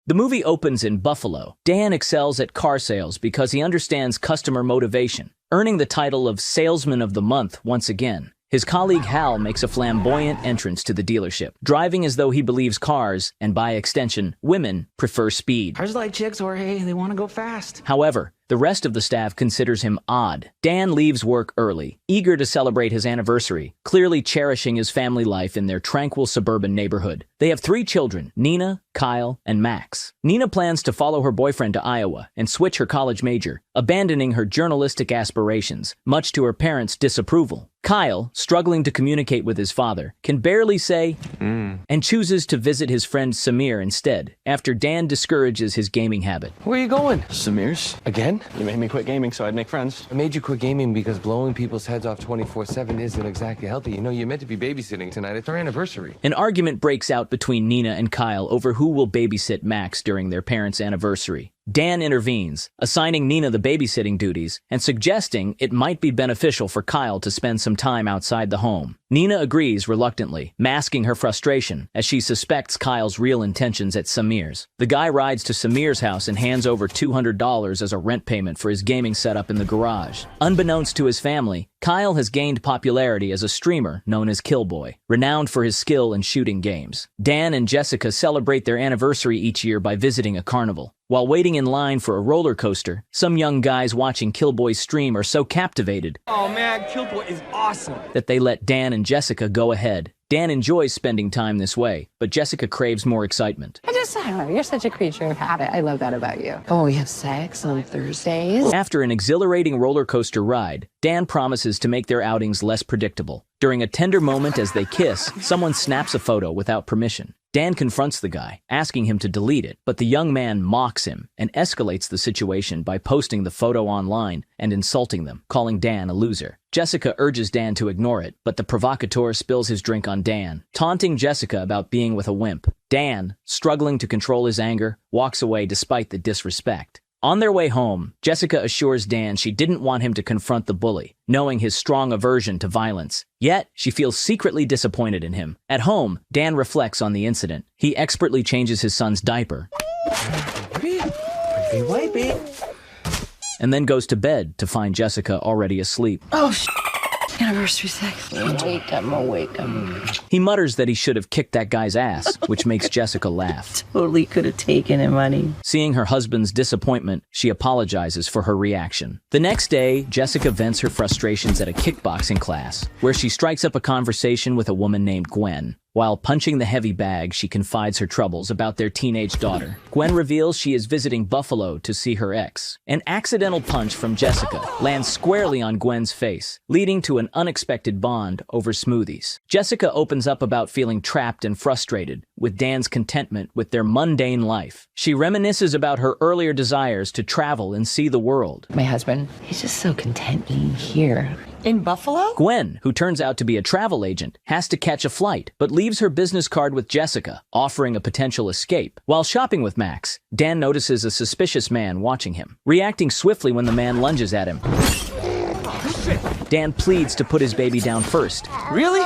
The movie opens in Buffalo. Dan excels at car sales because he understands customer motivation, earning the title of Salesman of the Month once again. His colleague Hal makes a flamboyant entrance to the dealership, driving as though he believes cars, and by extension, women, prefer speed. Cars like chicks, Jorge, they want to go fast. However, the rest of the staff considers him odd. Dan leaves work early, eager to celebrate his anniversary, clearly cherishing his family life in their tranquil suburban neighborhood. They have 3 children, Nina, Kyle, and Max. Nina plans to follow her boyfriend to Iowa and switch her college major, abandoning her journalistic aspirations, much to her parents' disapproval. Kyle, struggling to communicate with his father, can barely say and chooses to visit his friend Samir instead, after Dan discourages his gaming habit. Where are you going? Samir's? Again? You made me quit gaming so I'd make friends. I made you quit gaming because blowing people's heads off 24/7 isn't exactly healthy. You know, you're meant to be babysitting tonight. It's our anniversary. An argument breaks out between Nina and Kyle over who will babysit Max during their parents' anniversary. Dan intervenes, assigning Nina the babysitting duties and suggesting it might be beneficial for Kyle to spend some time outside the home. Nina agrees reluctantly, masking her frustration as she suspects Kyle's real intentions at Samir's. The guy rides to Samir's house and hands over $200 as a rent payment for his gaming setup in the garage. Unbeknownst to his family, Kyle has gained popularity as a streamer known as Killboy, renowned for his skill in shooting games. Dan and Jessica celebrate their anniversary each year by visiting a carnival. While waiting in line for a roller coaster, some young guys watching Killboy's stream are so captivated Oh man, Killboy is awesome. that they let Dan and Jessica go ahead. Dan enjoys spending time this way, but Jessica craves more excitement. I don't know, you're such a creature of habit. I love that about you. Oh, we have sex on Thursdays? After an exhilarating roller coaster ride, Dan promises to make their outings less predictable. During a tender moment as they kiss, someone snaps a photo without permission. Dan confronts the guy, asking him to delete it, but the young man mocks him and escalates the situation by posting the photo online and insulting them, calling Dan a loser. Jessica urges Dan to ignore it, but the provocateur spills his drink on Dan, taunting Jessica about being with a wimp. Dan, struggling to control his anger, walks away despite the disrespect. On their way home, Jessica assures Dan she didn't want him to confront the bully, knowing his strong aversion to violence. Yet, she feels secretly disappointed in him. At home, Dan reflects on the incident. He expertly changes his son's diaper and then goes to bed to find Jessica already asleep. Oh, anniversary sex. Wake up. He mutters that he should have kicked that guy's ass, which makes Jessica laugh. Totally could have taken him, honey. Seeing her husband's disappointment, she apologizes for her reaction. The next day, Jessica vents her frustrations at a kickboxing class, where she strikes up a conversation with a woman named Gwen. While punching the heavy bag, she confides her troubles about their teenage daughter. Gwen reveals she is visiting Buffalo to see her ex. An accidental punch from Jessica lands squarely on Gwen's face, leading to an unexpected bond over smoothies. Jessica opens up about feeling trapped and frustrated with Dan's contentment with their mundane life. She reminisces about her earlier desires to travel and see the world. My husband, he's just so content being here. In Buffalo? Gwen, who turns out to be a travel agent, has to catch a flight, but leaves her business card with Jessica, offering a potential escape. While shopping with Max, Dan notices a suspicious man watching him, reacting swiftly when the man lunges at him. Dan pleads to put his baby down first. Really?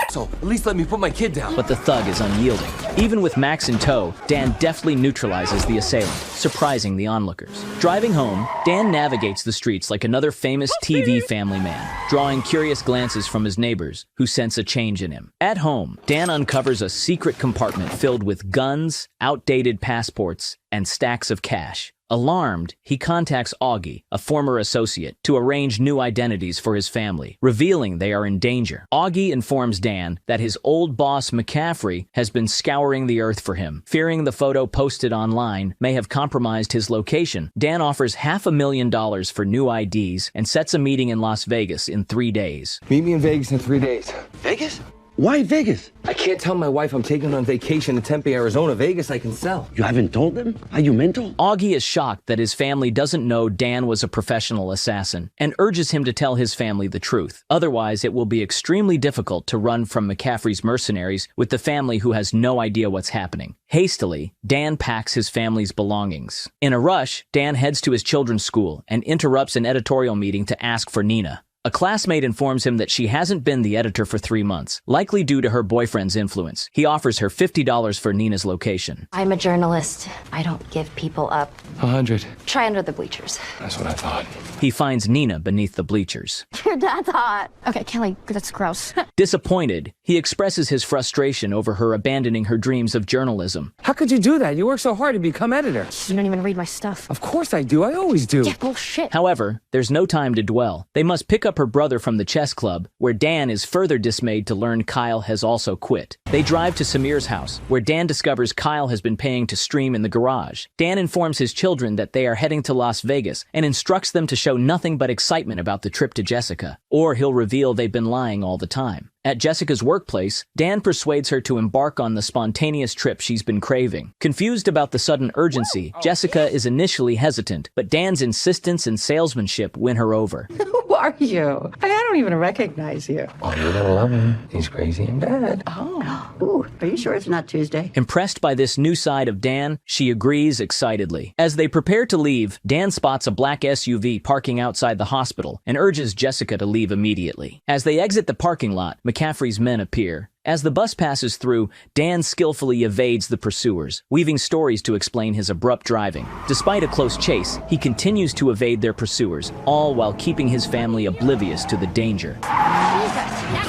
So, at least let me put my kid down. But the thug is unyielding. Even with Max in tow, Dan deftly neutralizes the assailant, surprising the onlookers. Driving home, Dan navigates the streets like another famous TV family man, drawing curious glances from his neighbors, who sense a change in him. At home, Dan uncovers a secret compartment filled with guns, outdated passports, and stacks of cash. Alarmed, he contacts Augie, a former associate, to arrange new identities for his family, revealing they are in danger. Augie informs Dan that his old boss McCaffrey has been scouring the earth for him. Fearing the photo posted online may have compromised his location, Dan offers $500,000 for new IDs and sets a meeting in Las Vegas in 3 days. Meet me in Vegas in 3 days. Vegas? Why Vegas? I can't tell my wife I'm taking on vacation to Tempe, Arizona. Vegas I can sell. You haven't told them? Are you mental? Augie is shocked that his family doesn't know Dan was a professional assassin and urges him to tell his family the truth. Otherwise, it will be extremely difficult to run from McCaffrey's mercenaries with the family who has no idea what's happening. Hastily, Dan packs his family's belongings. In a rush, Dan heads to his children's school and interrupts an editorial meeting to ask for Nina. A A classmate informs him that she hasn't been the editor for 3 months, likely due to her boyfriend's influence. He offers her $50 for Nina's location. I'm a journalist. I don't give people up. 100. Try under the bleachers. That's what I thought. He finds Nina beneath the bleachers. Your dad's hot. Okay, Kelly, that's gross. Disappointed, he expresses his frustration over her abandoning her dreams of journalism. How could you do that? You work so hard to become editor. You don't even read my stuff. Of course I do. I always do. Yeah, bullshit. However, there's no time to dwell. They must pick up her brother from the chess club, where Dan is further dismayed to learn Kyle has also quit. They drive to Samir's house, where Dan discovers Kyle has been paying to stream in the garage. Dan informs his children that they are heading to Las Vegas and instructs them to show nothing but excitement about the trip to Jessica, or he'll reveal they've been lying all the time. At Jessica's workplace, Dan persuades her to embark on the spontaneous trip she's been craving. Confused about the sudden urgency, Jessica is initially hesitant, but Dan's insistence and salesmanship win her over. Who are you? I don't even recognize you. Oh, you're gonna love him. He's crazy and bad. Oh. Ooh, are you sure it's not Tuesday? Impressed by this new side of Dan, she agrees excitedly. As they prepare to leave, Dan spots a black SUV parking outside the hospital and urges Jessica to leave immediately. As they exit the parking lot, McCaffrey's men appear. As the bus passes through, Dan skillfully evades the pursuers, weaving stories to explain his abrupt driving. Despite a close chase, he continues to evade their pursuers, all while keeping his family oblivious to the danger.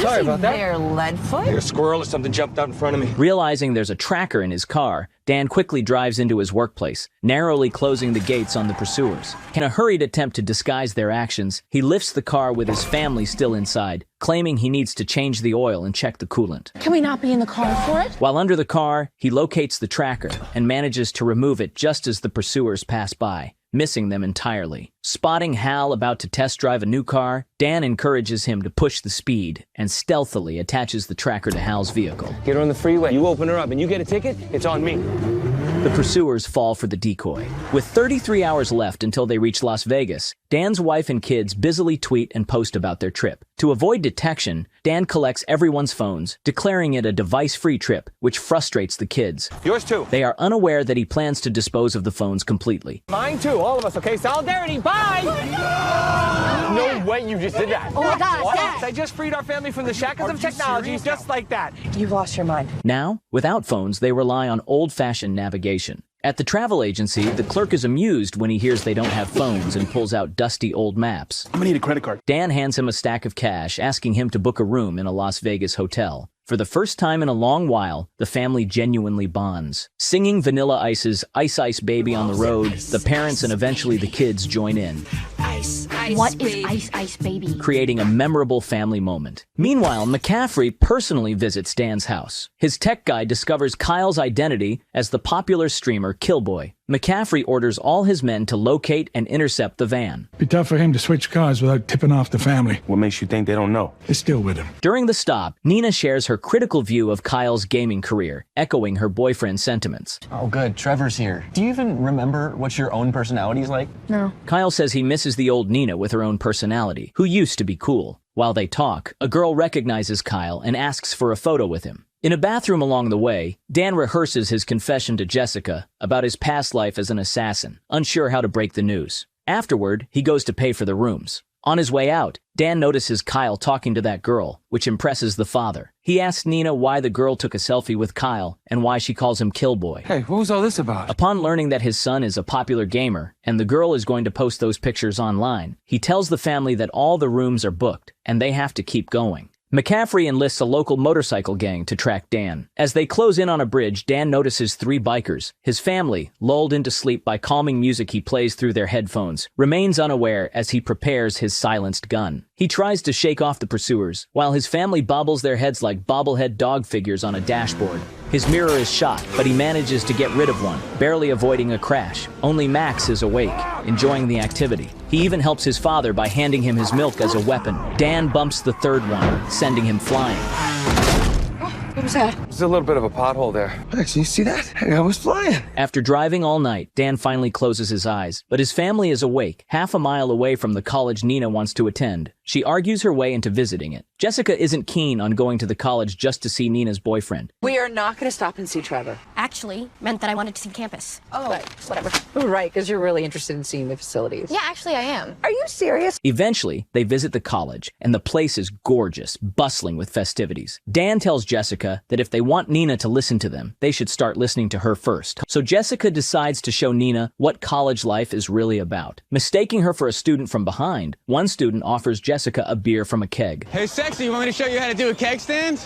Sorry about that. There, Leadfoot. Like a squirrel or something jumped out in front of me. Realizing there's a tracker in his car, Dan quickly drives into his workplace, narrowly closing the gates on the pursuers. In a hurried attempt to disguise their actions, he lifts the car with his family still inside, claiming he needs to change the oil and check the coolant. Can we not be in the car for it? While under the car, he locates the tracker and manages to remove it just as the pursuers pass by, missing them entirely. Spotting Hal about to test drive a new car, Dan encourages him to push the speed and stealthily attaches the tracker to Hal's vehicle. Get her on the freeway. You open her up and you get a ticket, it's on me. The pursuers fall for the decoy. With 33 hours left until they reach Las Vegas, Dan's wife and kids busily tweet and post about their trip. To avoid detection, Dan collects everyone's phones, declaring it a device-free trip, which frustrates the kids. Yours too. They are unaware that he plans to dispose of the phones completely. Mine too, all of us, okay? Solidarity, bye! No way you just did that. Oh my God, What? Dad. I just freed our family from the shackles of technology just like that. You've lost your mind. Now, without phones, they rely on old-fashioned navigation. At the travel agency, the clerk is amused when he hears they don't have phones and pulls out dusty old maps. I'm gonna need a credit card. Dan hands him a stack of cash, asking him to book a room in a Las Vegas hotel. For the first time in a long while, the family genuinely bonds. Singing Vanilla Ice's Ice Ice Baby on the road, the parents and eventually the kids join in, What is Ice Ice Baby? creating a memorable family moment. Meanwhile, McCaffrey personally visits Dan's house. His tech guy discovers Kyle's identity as the popular streamer Killboy. McCaffrey orders all his men to locate and intercept the van. Be tough for him to switch cars without tipping off the family. What makes you think they don't know? They're still with him. During the stop, Nina shares her critical view of Kyle's gaming career, echoing her boyfriend's sentiments. Oh, good. Trevor's here. Do you even remember what your own personality's like? No. Kyle says he misses the old Nina with her own personality, who used to be cool. While they talk, a girl recognizes Kyle and asks for a photo with him. In a bathroom along the way, Dan rehearses his confession to Jessica about his past life as an assassin, unsure how to break the news. Afterward, he goes to pay for the rooms. On his way out, Dan notices Kyle talking to that girl, which impresses the father. He asks Nina why the girl took a selfie with Kyle and why she calls him Killboy. Hey, what was all this about? Upon learning that his son is a popular gamer and the girl is going to post those pictures online, he tells the family that all the rooms are booked and they have to keep going. McCaffrey enlists a local motorcycle gang to track Dan. As they close in on a bridge, Dan notices 3 bikers. His family, lulled into sleep by calming music he plays through their headphones, remains unaware as he prepares his silenced gun. He tries to shake off the pursuers, while his family bobbles their heads like bobblehead dog figures on a dashboard. His mirror is shot, but he manages to get rid of one, barely avoiding a crash. Only Max is awake, enjoying the activity. He even helps his father by handing him his milk as a weapon. Dan bumps the 3rd one, sending him flying. What was that? There's a little bit of a pothole there. Actually, you see that? I was flying. After driving all night, Dan finally closes his eyes, but his family is awake, half a mile away from the college Nina wants to attend. She argues her way into visiting it. Jessica isn't keen on going to the college just to see Nina's boyfriend. We are not going to stop and see Trevor. Actually, meant that I wanted to see campus. Oh, But whatever. right, because you're really interested in seeing the facilities. Yeah, actually, I am. Are you serious? Eventually, they visit the college, and the place is gorgeous, bustling with festivities. Dan tells Jessica that if they want Nina to listen to them, they should start listening to her first. So Jessica decides to show Nina what college life is really about. Mistaking her for a student from behind, one student offers Jessica a beer from a keg. Hey, sexy, you want me to show you how to do a keg stand?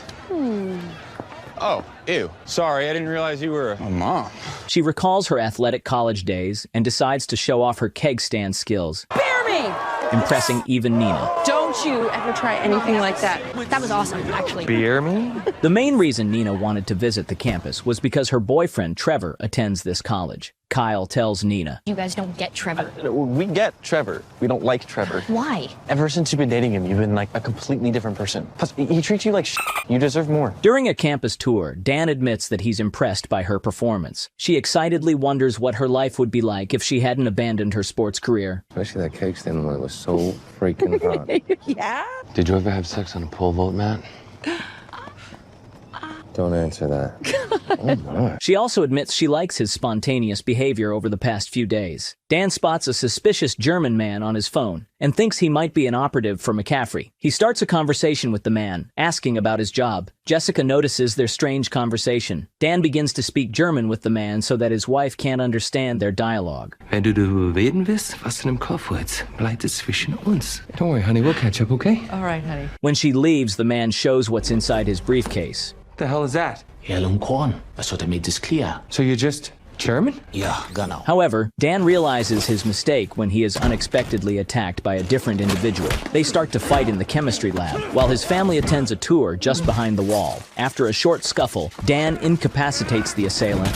Oh, ew. Sorry, I didn't realize you were a mom. She recalls her athletic college days and decides to show off her keg stand skills, Bear me! impressing even Nina. Don't you ever try anything like that. That was awesome, actually. Beer me? The main reason Nina wanted to visit the campus was because her boyfriend, Trevor, attends this college. Kyle tells Nina. You guys don't get Trevor. We get Trevor. We don't like Trevor. Why? Ever since you've been dating him, you've been like a completely different person. Plus, he treats you like shit. You deserve more. During a campus tour, Dan admits that he's impressed by her performance. She excitedly wonders what her life would be like if she hadn't abandoned her sports career. Especially that cake stand when it was so freaking hot. Yeah? Did you ever have sex on a pole vault, Matt? Don't answer that. Oh my. She also admits she likes his spontaneous behavior over the past few days. Dan spots a suspicious German man on his phone and thinks he might be an operative for McCaffrey. He starts a conversation with the man, asking about his job. Jessica notices their strange conversation. Dan begins to speak German with the man so that his wife can't understand their dialogue. Wenn du reden willst, was in dem Kopf ist, bleibt es zwischen uns. Don't worry, honey, we'll catch up, okay? All right, honey. When she leaves, the man shows what's inside his briefcase. What the hell is that? Korn. I thought I made this clear. So you're just German? Yeah, genau. However, Dan realizes his mistake when he is unexpectedly attacked by a different individual. They start to fight in the chemistry lab, while his family attends a tour just behind the wall. After a short scuffle, Dan incapacitates the assailant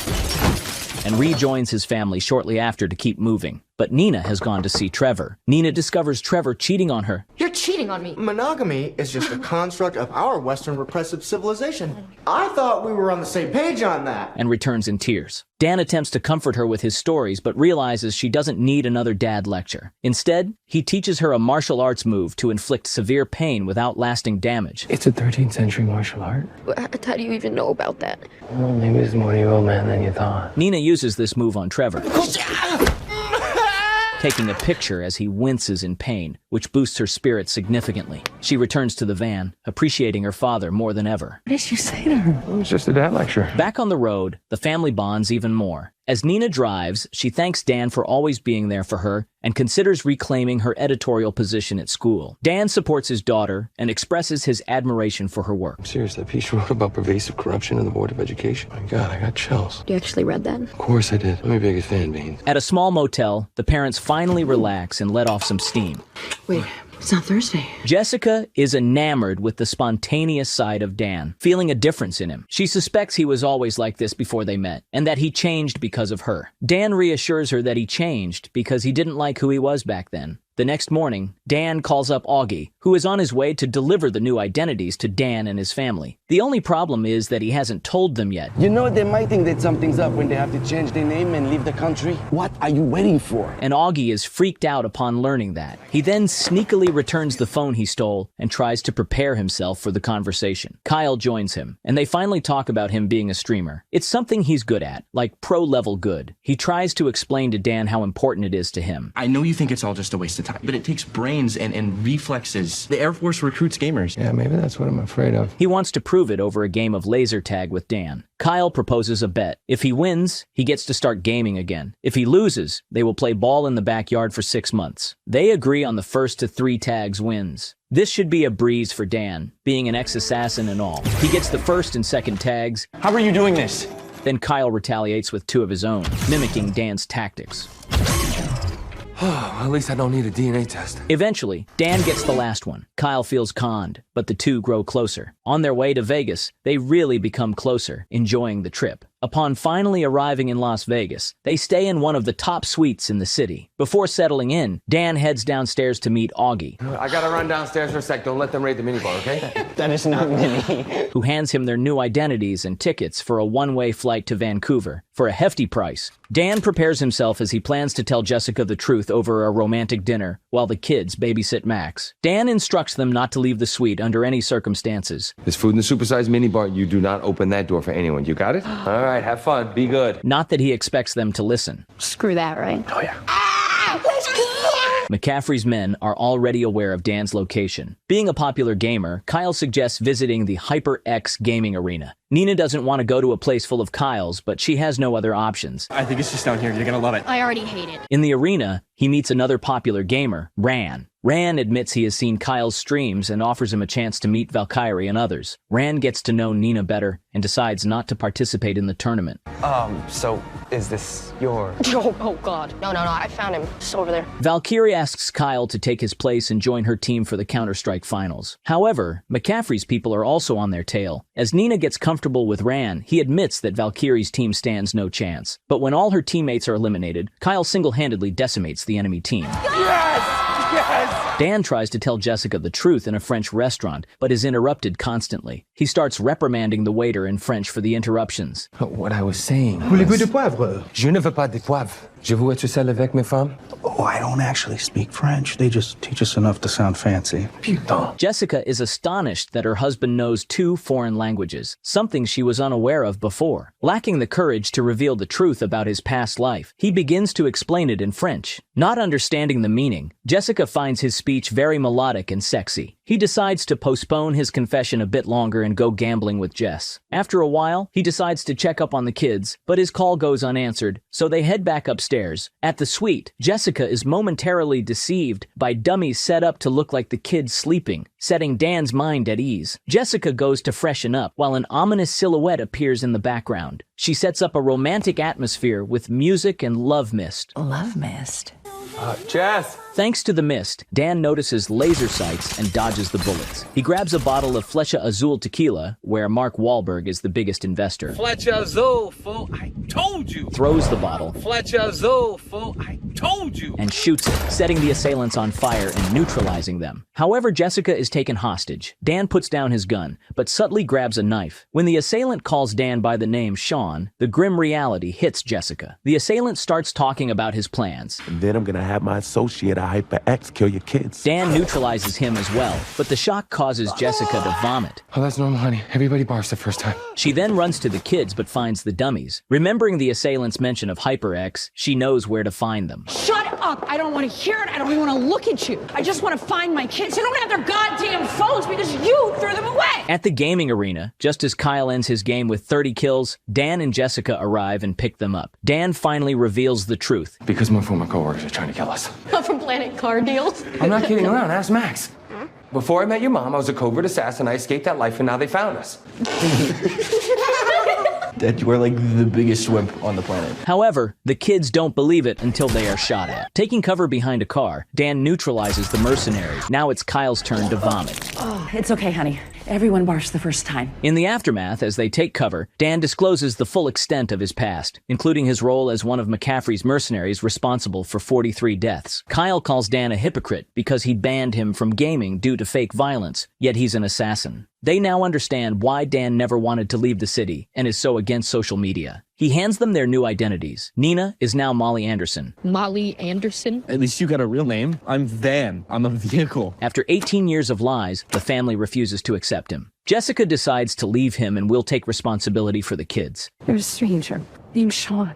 and rejoins his family shortly after to keep moving. But Nina has gone to see Trevor. Nina discovers Trevor cheating on her. You're cheating on me. Monogamy is just a construct of our Western repressive civilization. I thought we were on the same page on that. And returns in tears. Dan attempts to comfort her with his stories, but realizes she doesn't need another dad lecture. Instead, he teaches her a martial arts move to inflict severe pain without lasting damage. It's a 13th century martial art. How do you even know about that? Well, maybe it's more your old man than you thought. Nina uses this move on Trevor, taking a picture as he winces in pain, which boosts her spirit significantly. She returns to the van, appreciating her father more than ever. What did you say to her? It was just a dad lecture. Back on the road, the family bonds even more. As Nina drives, she thanks Dan for always being there for her and considers reclaiming her editorial position at school. Dan supports his daughter and expresses his admiration for her work. I'm serious, that piece you wrote about pervasive corruption in the Board of Education. My God, I got chills. You actually read that? Of course I did. I'm your biggest fan, Beans. At a small motel, the parents finally relax and let off some steam. Wait, it's not Thursday. Jessica is enamored with the spontaneous side of Dan, feeling a difference in him. She suspects he was always like this before they met, and that he changed because of her. Dan reassures her that he changed because he didn't like who he was back then. The next morning, Dan calls up Augie, who is on his way to deliver the new identities to Dan and his family. The only problem is that he hasn't told them yet. You know, they might think that something's up when they have to change their name and leave the country. What are you waiting for? And Augie is freaked out upon learning that. He then sneakily returns the phone he stole and tries to prepare himself for the conversation. Kyle joins him, and they finally talk about him being a streamer. It's something he's good at, like pro-level good. He tries to explain to Dan how important it is to him. I know you think it's all just a waste of time, but it takes brains and reflexes. The Air Force recruits gamers. Yeah, maybe that's what I'm afraid of. He wants to prove it over a game of laser tag with Dan. Kyle proposes a bet. If he wins, he gets to start gaming again. If he loses, they will play ball in the backyard for 6 months. They agree on the first to 3 tags wins. This should be a breeze for Dan, being an ex-assassin and all. He gets the first and second tags. How are you doing this? Then Kyle retaliates with 2 of his own, mimicking Dan's tactics. At least I don't need a DNA test. Eventually, Dan gets the last one. Kyle feels conned, but the two grow closer. On their way to Vegas, they really become closer, enjoying the trip. Upon finally arriving in Las Vegas, they stay in one of the top suites in the city. Before settling in, Dan heads downstairs to meet Augie, I gotta run downstairs for a sec. Don't let them raid the minibar, okay? That is not mini. who hands him their new identities and tickets for a one-way flight to Vancouver for a hefty price. Dan prepares himself as he plans to tell Jessica the truth over a romantic dinner while the kids babysit Max. Dan instructs them not to leave the suite under any circumstances. There's food in the supersized minibar. You do not open that door for anyone. You got it? All right, have fun. Be good. Not that he expects them to listen. Screw that, right? Oh, yeah. McCaffrey's men are already aware of Dan's location. Being a popular gamer, Kyle suggests visiting the HyperX gaming arena. Nina doesn't want to go to a place full of Kyles, but she has no other options. I think it's just down here. You're gonna love it. I already hate it. In the arena, he meets another popular gamer, Ran. Ran admits he has seen Kyle's streams and offers him a chance to meet Valkyrae and others. Ran gets to know Nina better and decides not to participate in the tournament. So is this your... Oh God. No, I found him. Just over there. Valkyrae asks Kyle to take his place and join her team for the Counter-Strike finals. However, McCaffrey's people are also on their tail. As Nina gets comfortable with Ran, he admits that Valkyrae's team stands no chance. But when all her teammates are eliminated, Kyle single-handedly decimates the enemy team. Yes! Yes! Dan tries to tell Jessica the truth in a French restaurant, but is interrupted constantly. He starts reprimanding the waiter in French for the interruptions. What I was saying was... Voulez-vous de poivre? Je ne veux pas de poivre. Je veux être seul avec mes femmes. Oh, I don't actually speak French. They just teach us enough to sound fancy. Putain. Jessica is astonished that her husband knows 2 foreign languages, something she was unaware of before. Lacking the courage to reveal the truth about his past life, he begins to explain it in French. Not understanding the meaning, Jessica finds his speech very melodic and sexy. He decides to postpone his confession a bit longer and go gambling with Jess. After a while, he decides to check up on the kids, but his call goes unanswered, so they head back upstairs. At the suite, Jessica is momentarily deceived by dummies set up to look like the kids sleeping, setting Dan's mind at ease. Jessica goes to freshen up while an ominous silhouette appears in the background. She sets up a romantic atmosphere with music and love mist. Love mist. Jess! Thanks to the mist, Dan notices laser sights and dodges the bullets. He grabs a bottle of Flecha Azul tequila, where Mark Wahlberg is the biggest investor. Flecha Azul, fool, I told you! Throws the bottle. Flecha Azul, fool, I told you! And shoots it, setting the assailants on fire and neutralizing them. However, Jessica is taken hostage. Dan puts down his gun, but subtly grabs a knife. When the assailant calls Dan by the name Sean, the grim reality hits Jessica. The assailant starts talking about his plans. And then I'm gonna have my associate at HyperX kill your kids. Dan neutralizes him as well, but the shock causes Jessica to vomit. Oh, that's normal, honey. Everybody barfs the first time. She then runs to the kids but finds the dummies. Remembering the assailant's mention of HyperX, she knows where to find them. Shut up! I don't want to hear it. I don't even want to look at you. I just want to find my kids. They don't have their goddamn phones because you threw them away! At the gaming arena, just as Kyle ends his game with 30 kills, Dan and Jessica arrive and pick them up. Dan finally reveals the truth. Because my former coworkers are trying to kill us. From Planet Car Deals? I'm not kidding around. Ask Max. Before I met your mom, I was a covert assassin. I escaped that life, and now they found us. That you are like the biggest wimp on the planet. However, the kids don't believe it until they are shot at. Taking cover behind a car, Dan neutralizes the mercenary. Now it's Kyle's turn to vomit. Oh, it's okay, honey. Everyone barfs the first time. In the aftermath, as they take cover, Dan discloses the full extent of his past, including his role as one of McCaffrey's mercenaries responsible for 43 deaths. Kyle calls Dan a hypocrite because he banned him from gaming due to fake violence, yet he's an assassin. They now understand why Dan never wanted to leave the city and is so against social media. He hands them their new identities. Nina is now Molly Anderson. Molly Anderson? At least you got a real name. I'm Van. I'm a vehicle. After 18 years of lies, the family refuses to accept him. Jessica decides to leave him and will take responsibility for the kids. There's a stranger named Sean.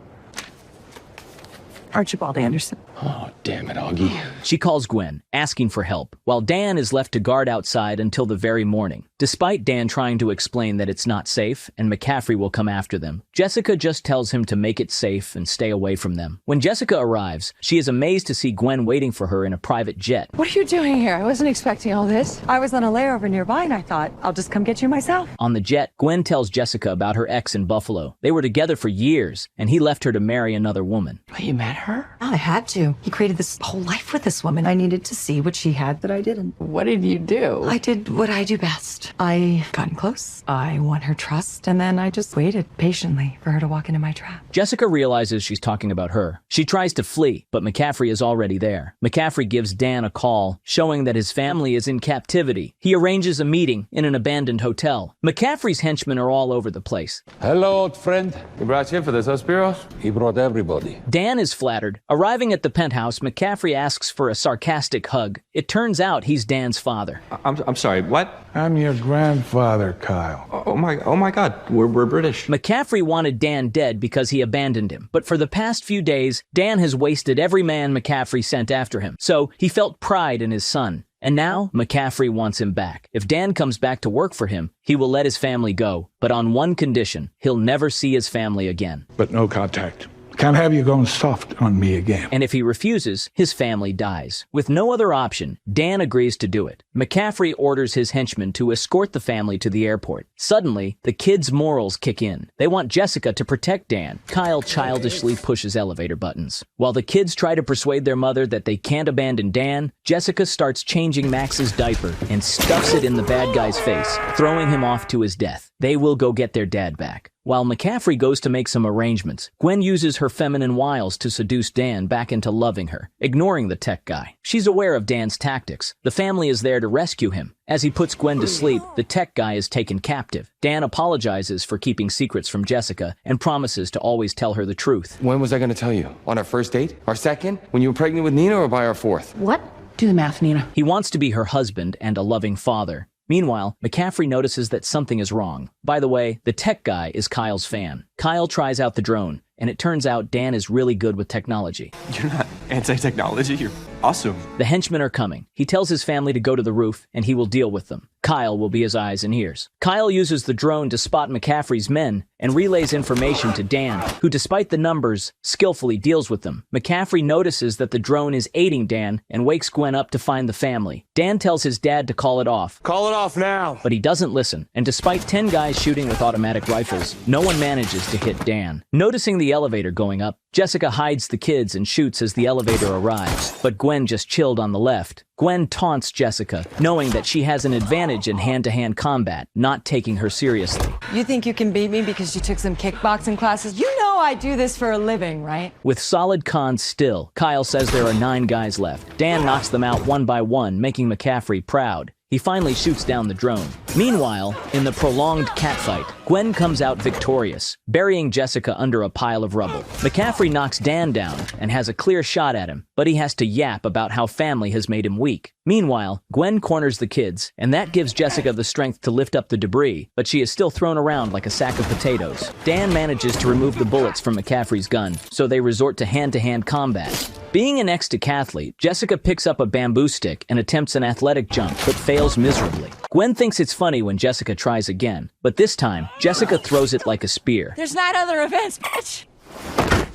Archibald Anderson. Oh, damn it, Augie. She calls Gwen, asking for help, while Dan is left to guard outside until the very morning. Despite Dan trying to explain that it's not safe and McCaffrey will come after them, Jessica just tells him to make it safe and stay away from them. When Jessica arrives, she is amazed to see Gwen waiting for her in a private jet. What are you doing here? I wasn't expecting all this. I was on a layover nearby and I thought, I'll just come get you myself. On the jet, Gwen tells Jessica about her ex in Buffalo. They were together for years, and he left her to marry another woman. Are you mad her? I had to. He created this whole life with this woman. I needed to see what she had that I didn't. What did you do? I did what I do best. I got in close. I won her trust, and then I just waited patiently for her to walk into my trap. Jessica realizes she's talking about her. She tries to flee, but McCaffrey is already there. McCaffrey gives Dan a call, showing that his family is in captivity. He arranges a meeting in an abandoned hotel. McCaffrey's henchmen are all over the place. Hello, old friend. He brought you in for this, huh, Spiros? He brought everybody. Dan is flattered. Arriving at the penthouse, McCaffrey asks for a sarcastic hug. It turns out he's Dan's father. I'm sorry, what? I'm your grandfather, Kyle. Oh my God, we're British. McCaffrey wanted Dan dead because he abandoned him, but for the past few days, Dan has wasted every man McCaffrey sent after him, so he felt pride in his son. And now, McCaffrey wants him back. If Dan comes back to work for him, he will let his family go, but on one condition: he'll never see his family again. But no contact. Can't have you going soft on me again. And if he refuses, his family dies. With no other option, Dan agrees to do it. McCaffrey orders his henchmen to escort the family to the airport. Suddenly, the kids' morals kick in. They want Jessica to protect Dan. Kyle childishly pushes elevator buttons. While the kids try to persuade their mother that they can't abandon Dan, Jessica starts changing Max's diaper and stuffs it in the bad guy's face, throwing him off to his death. They will go get their dad back. While McCaffrey goes to make some arrangements, Gwen uses her feminine wiles to seduce Dan back into loving her, ignoring the tech guy. She's aware of Dan's tactics. The family is there to rescue him. As he puts Gwen to sleep, the tech guy is taken captive. Dan apologizes for keeping secrets from Jessica and promises to always tell her the truth. When was I going to tell you? On our first date? Our second? When you were pregnant with Nina, or by our fourth? What? Do the math, Nina. He wants to be her husband and a loving father. Meanwhile, McCaffrey notices that something is wrong. By the way, the tech guy is Kyle's fan. Kyle tries out the drone, and it turns out Dan is really good with technology. You're not anti-technology, you're awesome. The henchmen are coming. He tells his family to go to the roof, and he will deal with them. Kyle will be his eyes and ears. Kyle uses the drone to spot McCaffrey's men and relays information to Dan, who, despite the numbers, skillfully deals with them. McCaffrey notices that the drone is aiding Dan and wakes Gwen up to find the family. Dan tells his dad to call it off. Call it off now! But he doesn't listen, and despite 10 guys shooting with automatic rifles, no one manages to hit Dan. Noticing the elevator going up, Jessica hides the kids and shoots as the elevator arrives, but Gwen just chilled on the left. Gwen taunts Jessica, knowing that she has an advantage in hand-to-hand combat, not taking her seriously. You think you can beat me because you took some kickboxing classes? You know I do this for a living, right? With solid cons still, Kyle says there are 9 guys left. Dan knocks them out one by one, making McCaffrey proud. He finally shoots down the drone. Meanwhile, in the prolonged catfight, Gwen comes out victorious, burying Jessica under a pile of rubble. McCaffrey knocks Dan down and has a clear shot at him, but he has to yap about how family has made him weak. Meanwhile, Gwen corners the kids, and that gives Jessica the strength to lift up the debris, but she is still thrown around like a sack of potatoes. Dan manages to remove the bullets from McCaffrey's gun, so they resort to hand-to-hand combat. Being an ex-decathlete, Jessica picks up a bamboo stick and attempts an athletic jump, but fails miserably. Gwen thinks it's funny when Jessica tries again, but this time, Jessica throws it like a spear. There's 9 other events, bitch!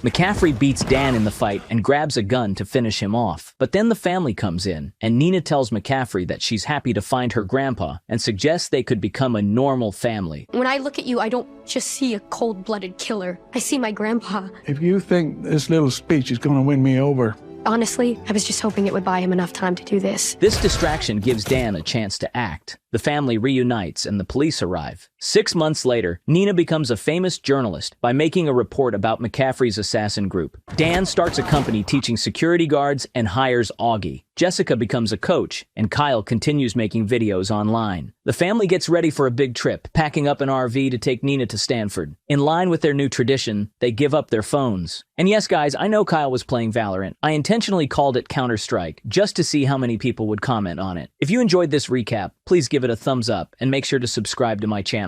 McCaffrey beats Dan in the fight and grabs a gun to finish him off. But then the family comes in, and Nina tells McCaffrey that she's happy to find her grandpa and suggests they could become a normal family. When I look at you, I don't just see a cold-blooded killer. I see my grandpa. If you think this little speech is going to win me over, Honestly, I was just hoping it would buy him enough time to do this. This distraction gives Dan a chance to act. The family reunites and the police arrive. 6 months later, Nina becomes a famous journalist by making a report about McCaffrey's assassin group. Dan starts a company teaching security guards and hires Augie. Jessica becomes a coach, and Kyle continues making videos online. The family gets ready for a big trip, packing up an RV to take Nina to Stanford. In line with their new tradition, they give up their phones. And yes, guys, I know Kyle was playing Valorant. I intentionally called it Counter-Strike, just to see how many people would comment on it. If you enjoyed this recap, please give it a thumbs up, and make sure to subscribe to my channel.